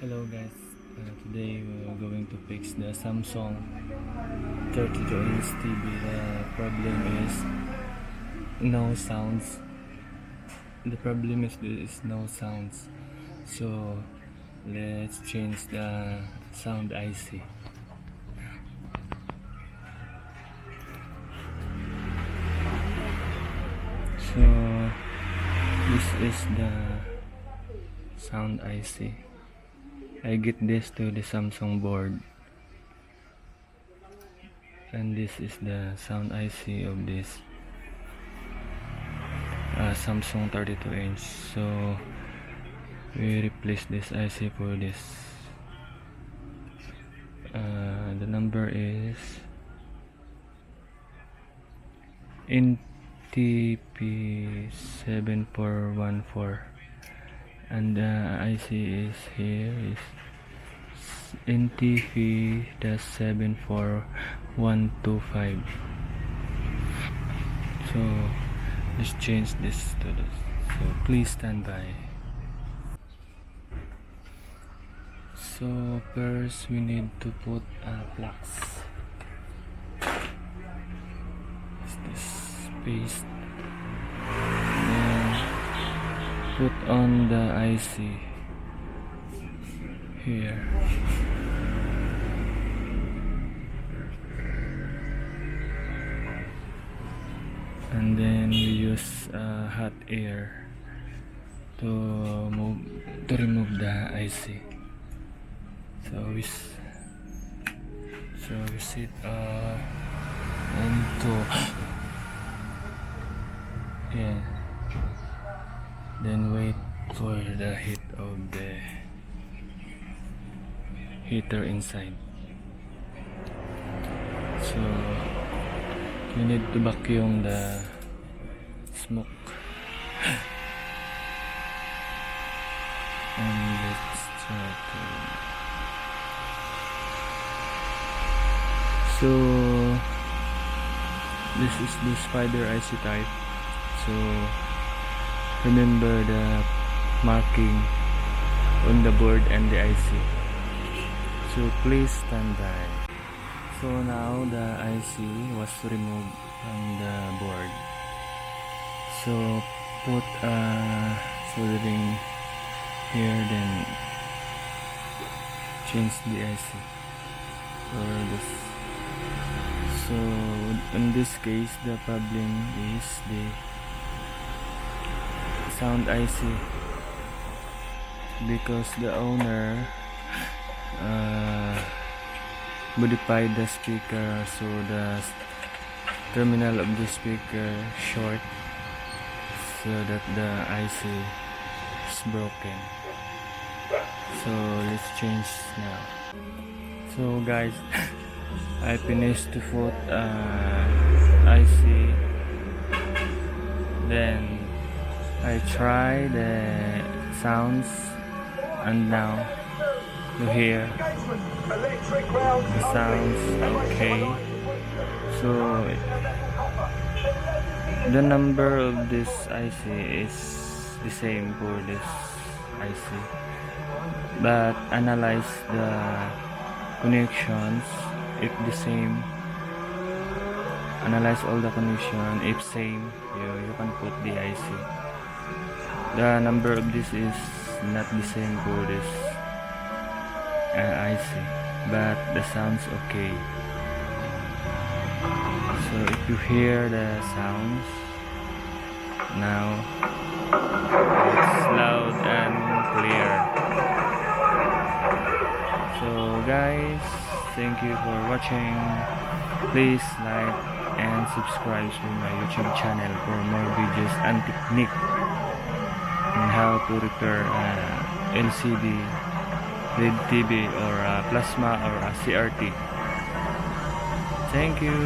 Hello guys, today we're going to fix the Samsung 32-inch TV. The problem is no sounds. The problem is there is no sounds. So let's change the sound IC. So this is the sound IC. I get this to the Samsung board, and this is the sound IC of this Samsung 32-inch. So we replace this IC for this. The number is NTP7414, and the IC is here is NTP-74125. So let's change this to this. So please stand by. So first we need to put plugs. This paste. Then put on the IC here. And then we use hot air to remove the IC. So we sit into yeah. Then wait for the heat of the heater inside. So you need to vacuum the smoke. And let's try to. So this is the spider IC type. So remember the marking on the board and the IC. So please stand by. So now the IC was removed from the board. So put soldering here, then change the IC for this. So in this case the problem is the sound IC, because the owner modified the speaker, so the terminal of the speaker short, so that the IC is broken. So let's change now. So guys, I finished to put IC, then I try the sounds, and now you hear the sounds okay. So the number of this IC is the same for this IC, but analyze the connections. If the same, analyze all the connection. If same, you can put the IC. The number of this is not the same for this IC, but the sounds okay. So if you hear the sounds now, it's loud and clear. So guys, thank you for watching. Please like and subscribe to my YouTube channel for more videos and technique on how to repair LCD, LED TV, or plasma, or CRT. Thank you.